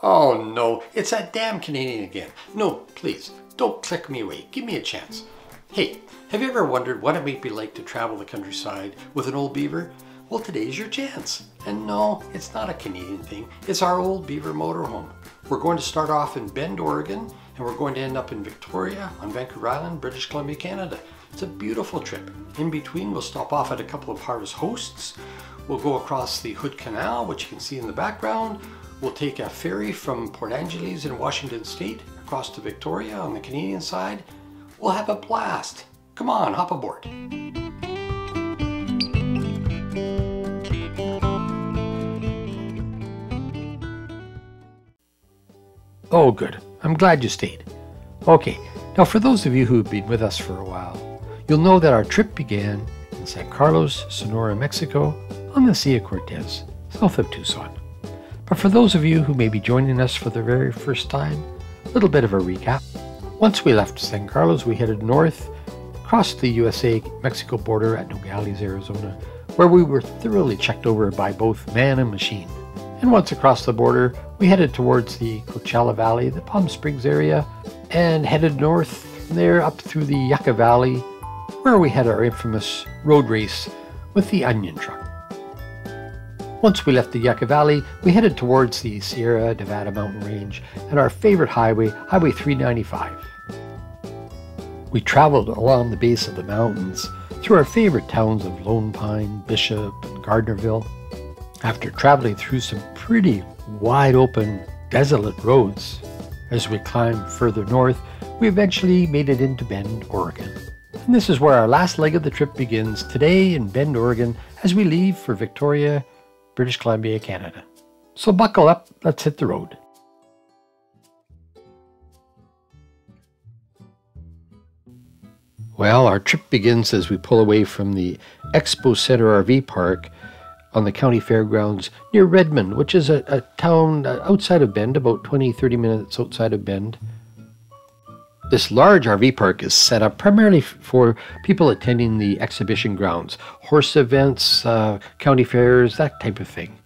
Oh no, it's that damn Canadian again. No, please, don't click me away. Give me a chance. Hey, have you ever wondered what it might be like to travel the countryside with an old beaver? Well, today's your chance. And no, it's not a Canadian thing. It's our old beaver motorhome. We're going to start off in Bend, Oregon, and we're going to end up in Victoria on Vancouver Island, British Columbia, Canada. It's a beautiful trip. In between, we'll stop off at a couple of harvest hosts. We'll go across the Hood Canal, which you can see in the background. We'll take a ferry from Port Angeles in Washington State across to Victoria on the Canadian side. We'll have a blast. Come on, hop aboard. Oh, good. I'm glad you stayed. Okay, now for those of you who have been with us for a while, you'll know that our trip began in San Carlos, Sonora, Mexico, on the Sea of Cortez, south of Tucson. But for those of you who may be joining us for the very first time, a little bit of a recap. Once we left San Carlos, we headed north, crossed the USA-Mexico border at Nogales, Arizona, where we were thoroughly checked over by both man and machine. And once across the border, we headed towards the Coachella Valley, the Palm Springs area, and headed north from there up through the Yucca Valley, where we had our infamous road race with the onion truck. Once we left the Yucca Valley, we headed towards the Sierra Nevada mountain range and our favorite highway, Highway 395. We traveled along the base of the mountains through our favorite towns of Lone Pine, Bishop, and Gardnerville. After traveling through some pretty wide open, desolate roads, as we climbed further north, we eventually made it into Bend, Oregon. And this is where our last leg of the trip begins, today in Bend, Oregon, as we leave for Victoria, British Columbia, Canada. So buckle up, let's hit the road. Well, our trip begins as we pull away from the Expo Center RV Park on the county fairgrounds near Redmond, which is a town outside of Bend, about 20-30 minutes outside of Bend. This large RV park is set up primarily for people attending the exhibition grounds, horse events, county fairs, that type of thing.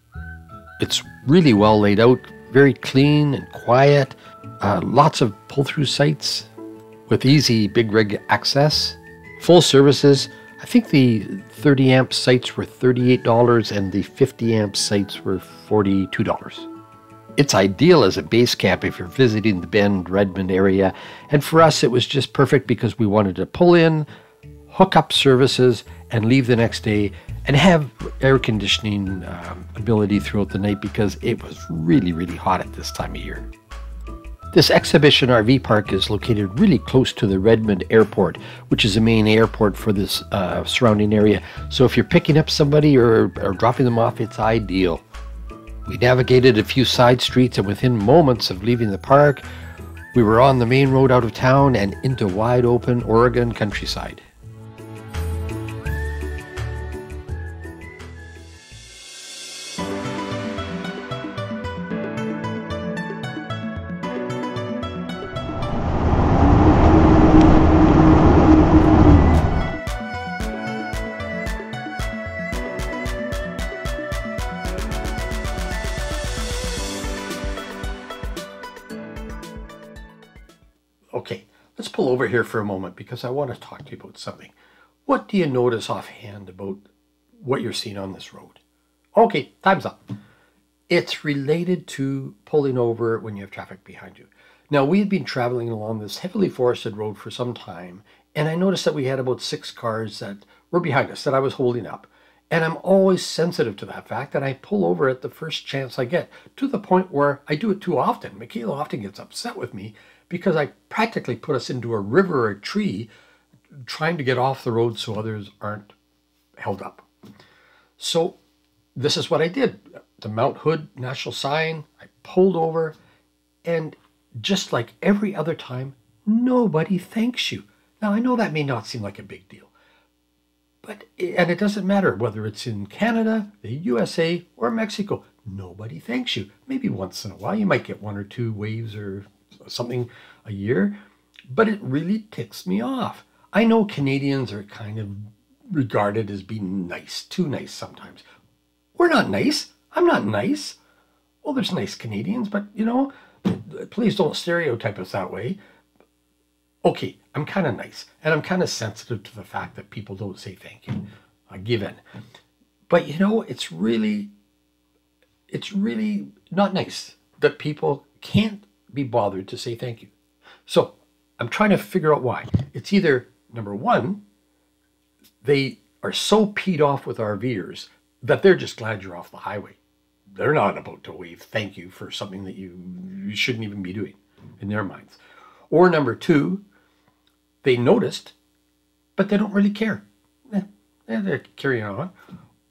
It's really well laid out, very clean and quiet, lots of pull-through sites with easy big rig access, full services. I think the 30 amp sites were $38 and the 50 amp sites were $42. It's ideal as a base camp if you're visiting the Bend, Redmond area, and for us it was just perfect because we wanted to pull in, hook up services, and leave the next day and have air conditioning ability throughout the night because it was really, really hot at this time of year. This exhibition RV park is located really close to the Redmond Airport, which is the main airport for this surrounding area. So if you're picking up somebody or dropping them off, it's ideal. We navigated a few side streets, and within moments of leaving the park, we were on the main road out of town and into wide open Oregon countryside. Okay, let's pull over here for a moment because I want to talk to you about something. What do you notice offhand about what you're seeing on this road? Okay, time's up. It's related to pulling over when you have traffic behind you. Now, we had been traveling along this heavily forested road for some time, and I noticed that we had about 6 cars that were behind us that I was holding up. And I'm always sensitive to that fact, and I pull over at the first chance I get, to the point where I do it too often. Michaela often gets upset with me because I practically put us into a river or a tree trying to get off the road so others aren't held up. So this is what I did. The Mount Hood national sign, I pulled over, and just like every other time, nobody thanks you. Now, I know that may not seem like a big deal, and it doesn't matter whether it's in Canada, the USA, or Mexico. Nobody thanks you. Maybe once in a while you might get 1 or 2 waves or something a year, but it really ticks me off. I know Canadians are kind of regarded as being nice, too nice sometimes. We're not nice. I'm not nice. Well, there's nice Canadians, but you know, please don't stereotype us that way. Okay, I'm kind of nice, and I'm kind of sensitive to the fact that people don't say thank you. I give in. But you know, it's really not nice that people can't be bothered to say thank you. So I'm trying to figure out why. It's either, number one, they are so peed off with RVers that they're just glad you're off the highway. They're not about to wave thank you for something that you shouldn't even be doing in their minds. Or number two, they noticed, but they don't really care. They're carrying on.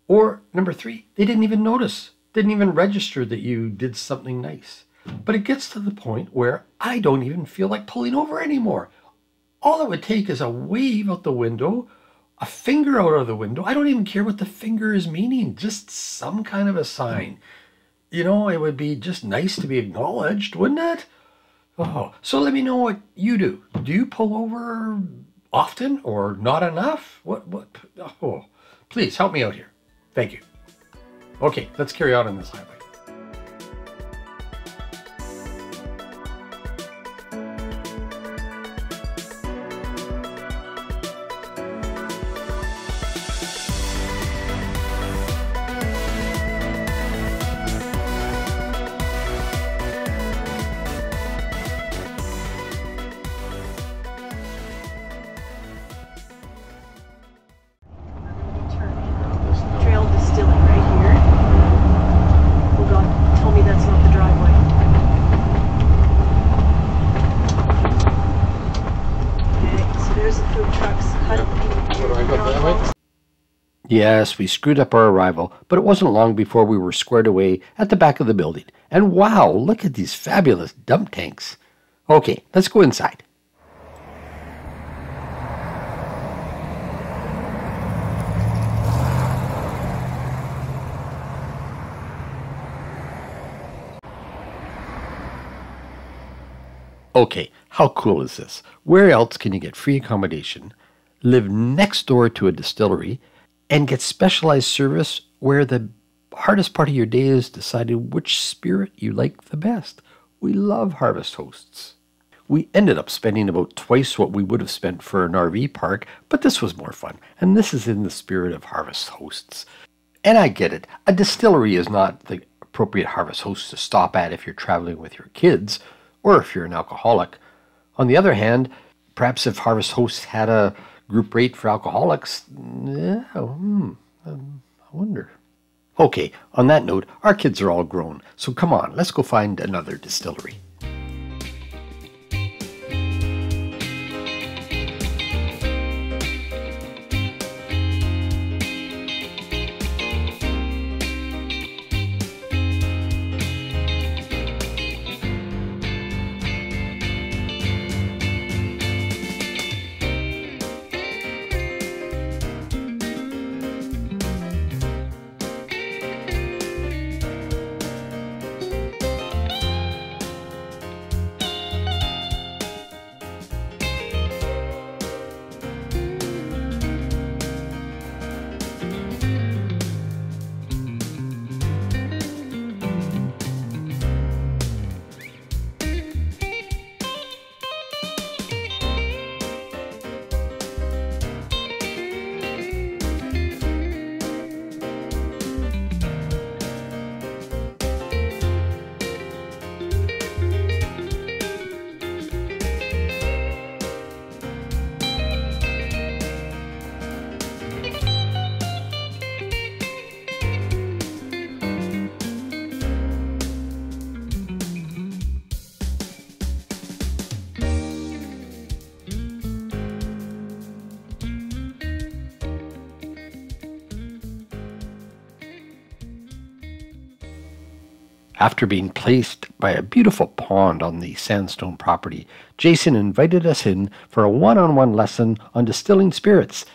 Or number three, they didn't even notice, didn't even register that you did something nice. But it gets to the point where I don't even feel like pulling over anymore. All it would take is a wave out the window, a finger out of the window. I don't even care what the finger is meaning, just some kind of a sign. You know, it would be just nice to be acknowledged, wouldn't it? Oh, so let me know what you do. Do you pull over often or not enough? What? Oh, please help me out here. Thank you. Okay, let's carry on this highway. Distillery right here. Oh God, tell me that's not the driveway. Okay, so there's the food trucks. Yes, we screwed up our arrival, but it wasn't long before we were squared away at the back of the building. And wow, look at these fabulous dump tanks. Okay, let's go inside. Okay, how cool is this? Where else can you get free accommodation, live next door to a distillery, and get specialized service where the hardest part of your day is deciding which spirit you like the best? We love Harvest Hosts. We ended up spending about twice what we would have spent for an RV park, but this was more fun, and this is in the spirit of Harvest Hosts. And I get it, a distillery is not the appropriate Harvest Host to stop at if you're traveling with your kids, or if you're an alcoholic. On the other hand, perhaps if Harvest Hosts had a group rate for alcoholics, I wonder. Okay, on that note, our kids are all grown, so come on, let's go find another distillery. After being placed by a beautiful pond on the Sandstone property, Jason invited us in for a one-on-one lesson on distilling spirits.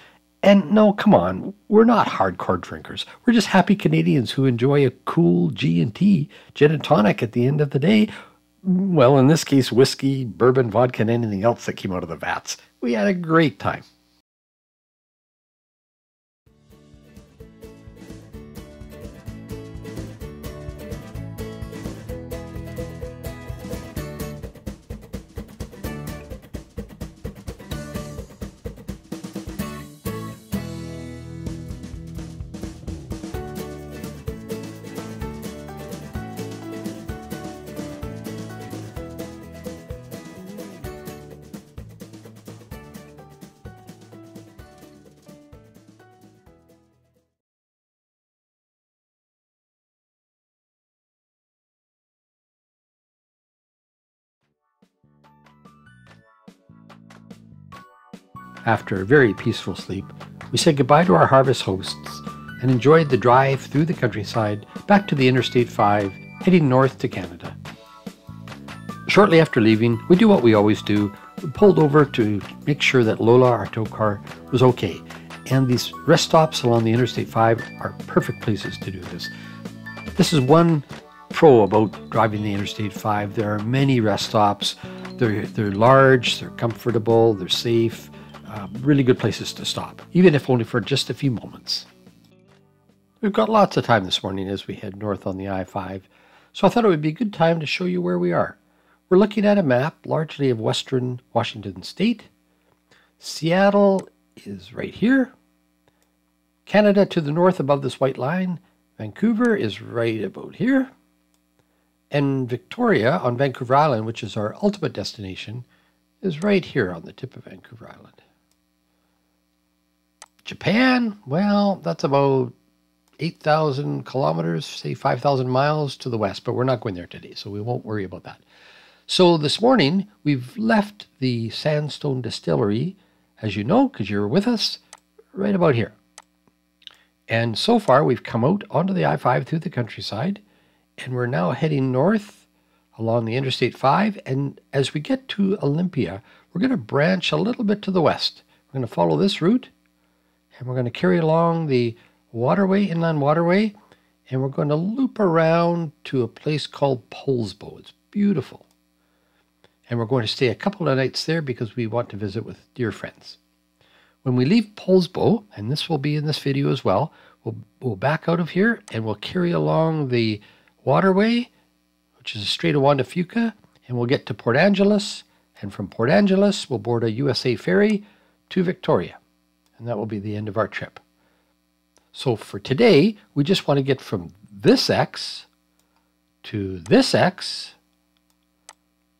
And no, come on, we're not hardcore drinkers. We're just happy Canadians who enjoy a cool G&T, gin and tonic at the end of the day. Well, in this case, whiskey, bourbon, vodka, and anything else that came out of the vats. We had a great time. after a very peaceful sleep, we said goodbye to our harvest hosts and enjoyed the drive through the countryside back to the Interstate 5, heading north to Canada. Shortly after leaving, we do what we always do. We pulled over to make sure that Lola, our tow car, was okay. And these rest stops along the Interstate 5 are perfect places to do this. This is one pro about driving the Interstate 5. There are many rest stops. They're large, they're comfortable, they're safe. Really good places to stop, even if only for just a few moments. We've got lots of time this morning as we head north on the I-5, so I thought it would be a good time to show you where we are. We're looking at a map largely of western Washington State. Seattle is right here. Canada to the north above this white line. Vancouver is right about here. And Victoria on Vancouver Island, which is our ultimate destination, is right here on the tip of Vancouver Island. Japan, well, that's about 8,000 kilometers, say 5,000 miles to the west, but we're not going there today, so we won't worry about that. So this morning, we've left the Sandstone Distillery, as you know, because you're with us, right about here. And so far, we've come out onto the I-5 through the countryside, and we're now heading north along the Interstate 5. And as we get to Olympia, we're going to branch a little bit to the west. We're going to follow this route, and we're going to carry along the waterway, inland waterway, and we're going to loop around to a place called Poulsbo. It's beautiful. And we're going to stay a couple of nights there because we want to visit with dear friends. When we leave Poulsbo, and this will be in this video as well, we'll back out of here and we'll carry along the waterway, which is a Strait of Juan de Fuca, and we'll get to Port Angeles, and from Port Angeles we'll board a USA ferry to Victoria, and that will be the end of our trip. So for today, we just want to get from this X to this X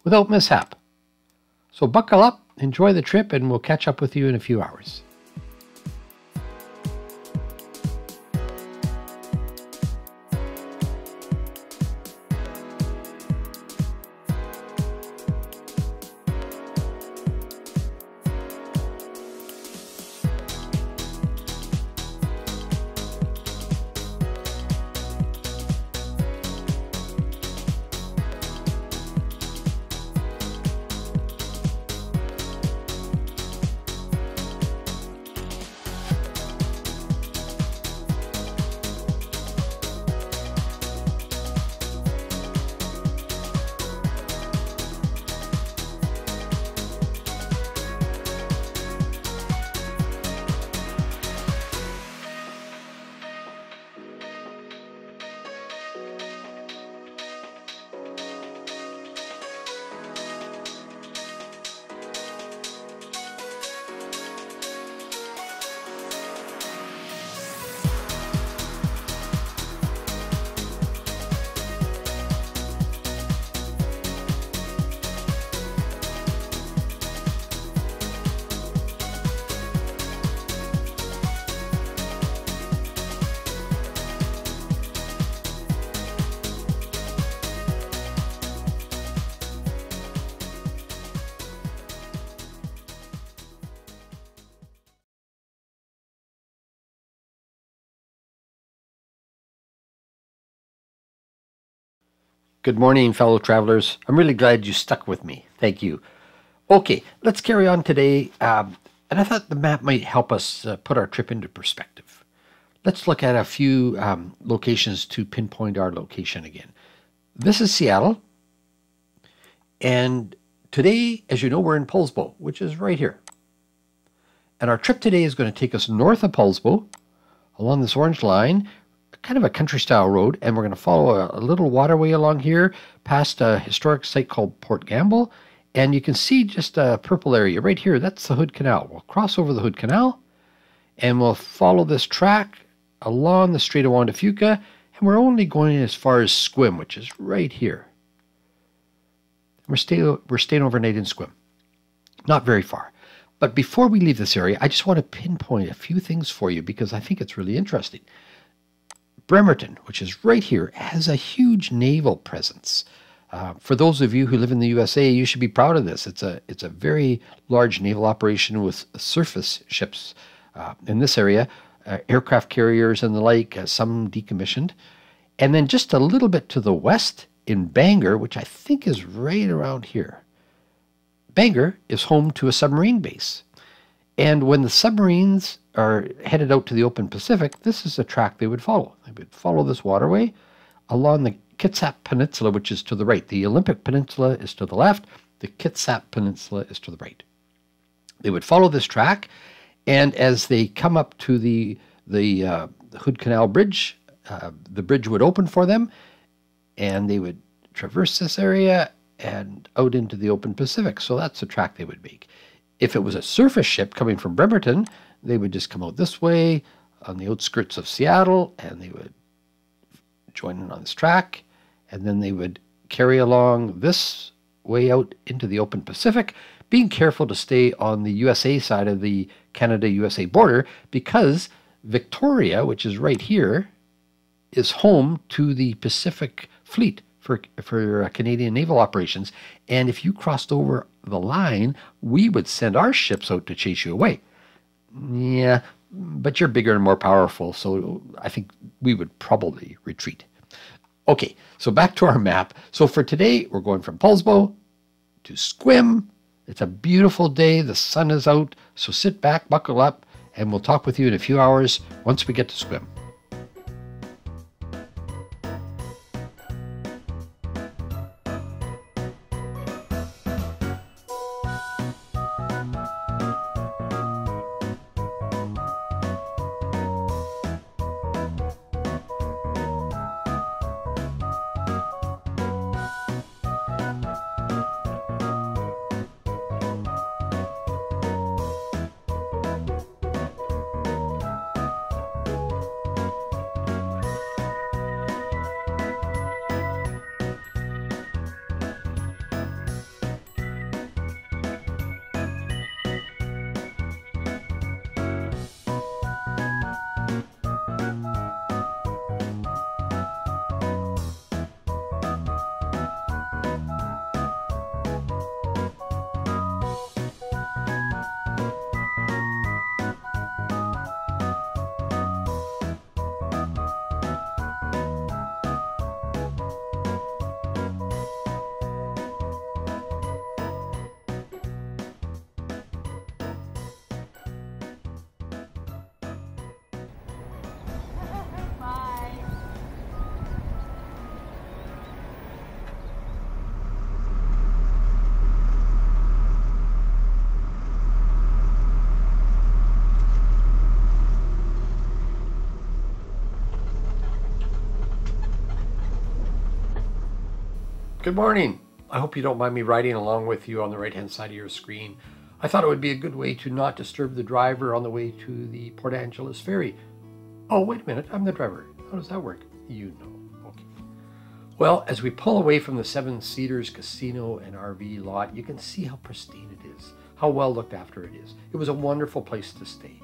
without mishap. So buckle up, enjoy the trip, and we'll catch up with you in a few hours. Good morning, fellow travelers. I'm really glad you stuck with me. Thank you. Okay, let's carry on today. And I thought the map might help us put our trip into perspective. Let's look at a few locations to pinpoint our location again. This is Seattle. And today, as you know, we're in Poulsbo, which is right here. And our trip today is going to take us north of Poulsbo along this orange line, kind of a country style road, and we're going to follow a little waterway along here past a historic site called Port Gamble, and you can see just a purple area right here. That's the Hood Canal. We'll cross over the Hood Canal and we'll follow this track along the Strait of Juan de Fuca, and we're only going as far as Squim, which is right here. We're staying overnight in Squim, not very far. But before we leave this area, I just want to pinpoint a few things for you because I think it's really interesting. Bremerton, which is right here, has a huge naval presence. For those of you who live in the USA, you should be proud of this. It's a very large naval operation with surface ships in this area, aircraft carriers and the like, some decommissioned. And then just a little bit to the west in Bangor, which I think is right around here. Bangor is home to a submarine base. And when the submarines are headed out to the open Pacific, this is a track they would follow. They would follow this waterway along the Kitsap Peninsula, which is to the right. The Olympic Peninsula is to the left. The Kitsap Peninsula is to the right. They would follow this track, and as they come up to the Hood Canal Bridge, the bridge would open for them, and they would traverse this area and out into the open Pacific. So that's the track they would make. If it was a surface ship coming from Bremerton, they would just come out this way on the outskirts of Seattle, and they would join in on this track, and then they would carry along this way out into the open Pacific, being careful to stay on the USA side of the Canada-USA border, because Victoria, which is right here, is home to the Pacific Fleet for Canadian naval operations. And if you crossed over the line, we would send our ships out to chase you away. Yeah, but you're bigger and more powerful, so I think we would probably retreat. Okay, so back to our map. So for today, we're going from Poulsbo to Sequim. It's a beautiful day. The sun is out. So sit back, buckle up, and we'll talk with you in a few hours once we get to Sequim. Good morning. I hope you don't mind me riding along with you on the right-hand side of your screen. I thought it would be a good way to not disturb the driver on the way to the Port Angeles ferry. Oh, wait a minute, I'm the driver. How does that work? You know. Okay. Well, as we pull away from the Seven Cedars Casino and RV lot, you can see how pristine it is, how well looked after it is. It was a wonderful place to stay.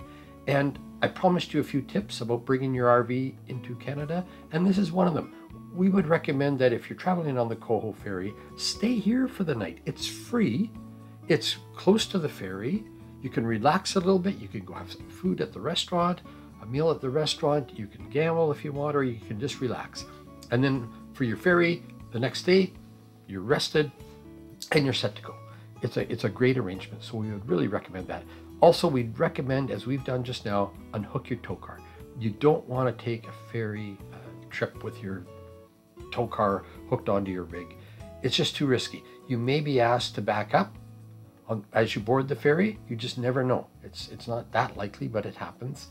And I promised you a few tips about bringing your RV into Canada, and this is one of them. We would recommend that if you're traveling on the Coho ferry, stay here for the night. It's free. It's close to the ferry. You can relax a little bit. You can go have some food at the restaurant, a meal at the restaurant. You can gamble if you want, or you can just relax. And then for your ferry, the next day, you're rested and you're set to go. It's a great arrangement, so we would really recommend that. Also, we'd recommend, as we've done just now, unhook your tow car. You don't want to take a ferry trip with your tow car hooked onto your rig. It's just too risky. You may be asked to back up as you board the ferry. You just never know. It's not that likely, but it happens.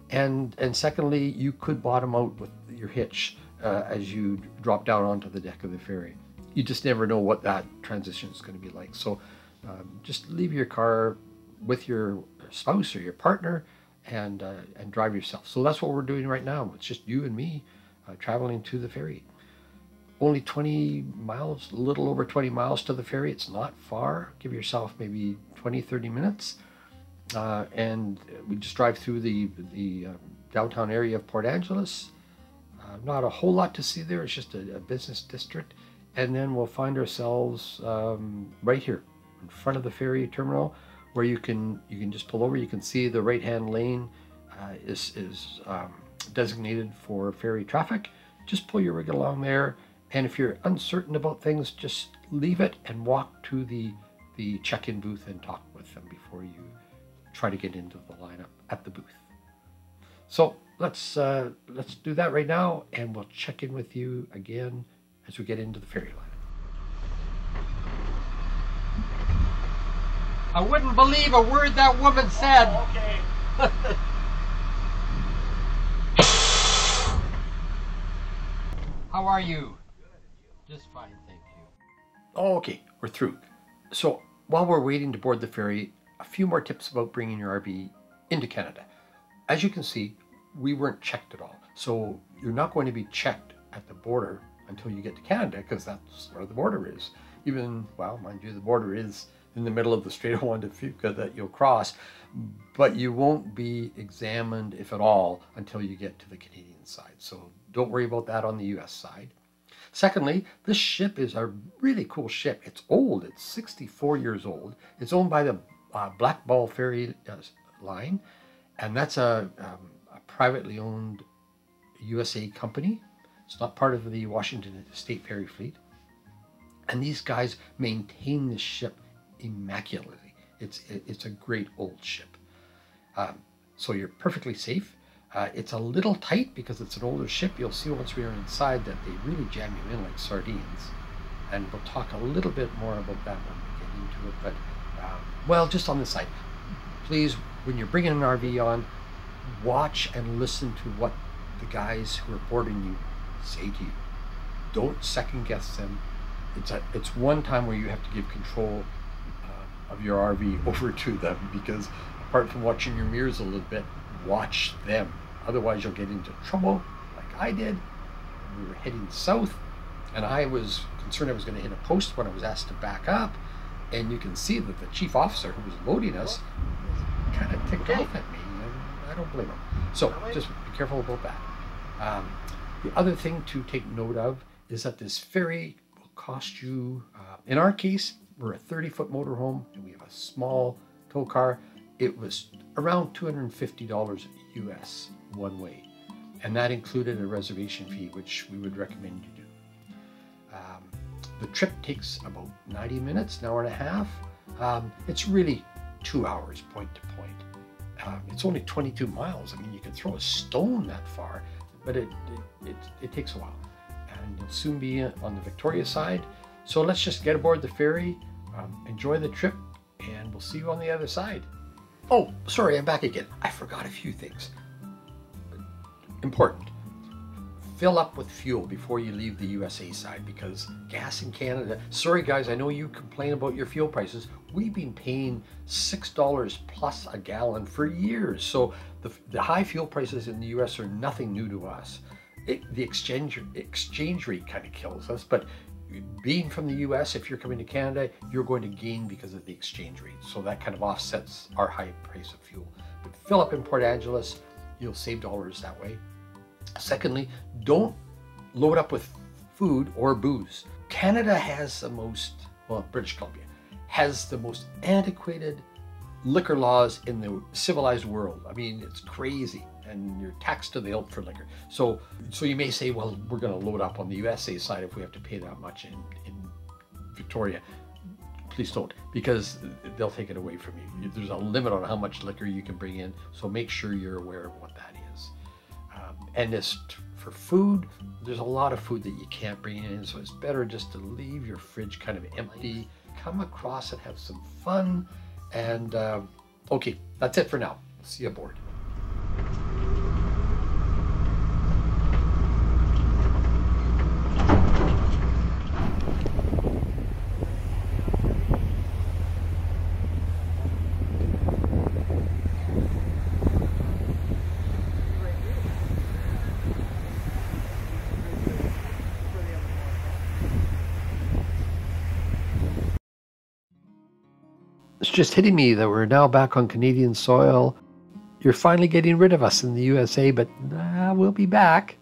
And secondly, you could bottom out with your hitch as you drop down onto the deck of the ferry. You just never know what that transition is going to be like. So just leave your car with your spouse or your partner and drive yourself. So that's what we're doing right now. It's just you and me traveling to the ferry. Only 20 miles, a little over 20 miles to the ferry. It's not far. Give yourself maybe 20, 30 minutes. And we just drive through the downtown area of Port Angeles. Not a whole lot to see there. It's just a business district. and then we'll find ourselves right here in front of the ferry terminal, where you can just pull over. You can see the right-hand lane is designated for ferry traffic. Just pull your rig along there, and if you're uncertain about things, just leave it and walk to the check-in booth and talk with them before you try to get into the lineup at the booth. So let's do that right now, and we'll check in with you again as we get into the ferry line. I wouldn't believe a word that woman said. Oh, okay. How are you? Just fine, thank you. Okay, we're through. So while we're waiting to board the ferry, a few more tips about bringing your RV into Canada. As you can see, we weren't checked at all. So you're not going to be checked at the border until you get to Canada, because that's where the border is. Even, well, mind you, the border is in the middle of the Strait of Juan de Fuca that you'll cross, but you won't be examined, if at all, until you get to the Canadian side. So don't worry about that on the US side. Secondly, this ship is a really cool ship. It's old. It's 64 years old. It's owned by the Black Ball Ferry line, and that's a privately owned USA company. It's not part of the Washington State Ferry Fleet. And these guys maintain this ship immaculately. It's a great old ship. So you're perfectly safe. It's a little tight because it's an older ship. You'll see once we are inside that they really jam you in like sardines. And we'll talk a little bit more about that when we get into it. But, well, just on the side, please, when you're bringing an RV on, watch and listen to what the guys who are boarding you say to you. Don't second guess them. It's one time where you have to give control of your RV over to them, because apart from watching your mirrors a little bit, watch them. Otherwise you'll get into trouble like I did. We were heading south, and I was concerned I was going to hit a post when I was asked to back up, and you can see that the chief officer who was loading us was kind of ticked off at me, and I don't blame him. So just be careful about that. The other thing to take note of is that this ferry will cost you, in our case, we're a 30-foot motorhome and we have a small tow car. It was around $250 US one way, and that included a reservation fee, which we would recommend you do. The trip takes about 90 minutes, an hour and a half. It's really 2 hours point to point. It's only 22 miles. I mean, you can throw a stone that far, but it takes a while. And you'll soon be on the Victoria side. So let's just get aboard the ferry, enjoy the trip, and we'll see you on the other side. Oh, sorry, I'm back again. I forgot a few things. Important. Fill up with fuel before you leave the USA side, because gas in Canada, sorry guys, I know you complain about your fuel prices. We've been paying $6 plus a gallon for years. So the high fuel prices in the US are nothing new to us. The exchange rate kind of kills us, but being from the US, if you're coming to Canada, you're going to gain because of the exchange rate. So that kind of offsets our high price of fuel. But fill up in Port Angeles, you'll save dollars that way. Secondly, don't load up with food or booze. Canada has the most, well, British Columbia has the most antiquated liquor laws in the civilized world. I mean, it's crazy, and you're taxed to the hilt for liquor. So you may say, well, we're going to load up on the USA side if we have to pay that much in Victoria. Please don't, because they'll take it away from you. There's a limit on how much liquor you can bring in, so make sure you're aware of what that is. And as for food, there's a lot of food that you can't bring in, so it's better just to leave your fridge kind of empty, come across and have some fun. And okay, that's it for now. See you aboard. It's just hitting me that we're now back on Canadian soil. You're finally getting rid of us in the USA, but we'll be back.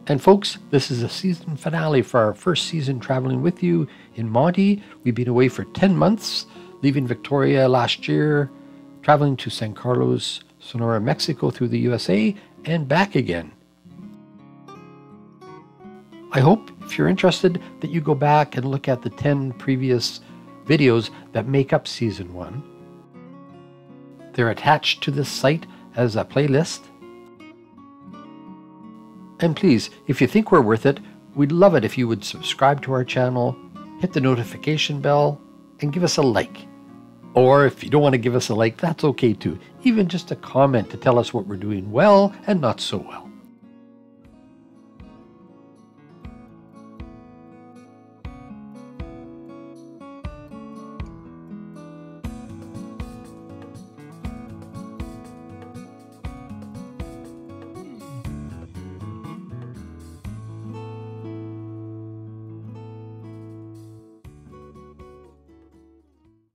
And folks, this is a season finale for our first season traveling with you in Monty. We've been away for 10 months, leaving Victoria last year, traveling to San Carlos, Sonora, Mexico through the USA, and back again. I hope, if you're interested, that you go back and look at the 10 previous videos that make up Season 1. They're attached to this site as a playlist. And please, if you think we're worth it, we'd love it if you would subscribe to our channel, hit the notification bell, and give us a like. Or if you don't want to give us a like, that's okay too. Even just a comment to tell us what we're doing well and not so well.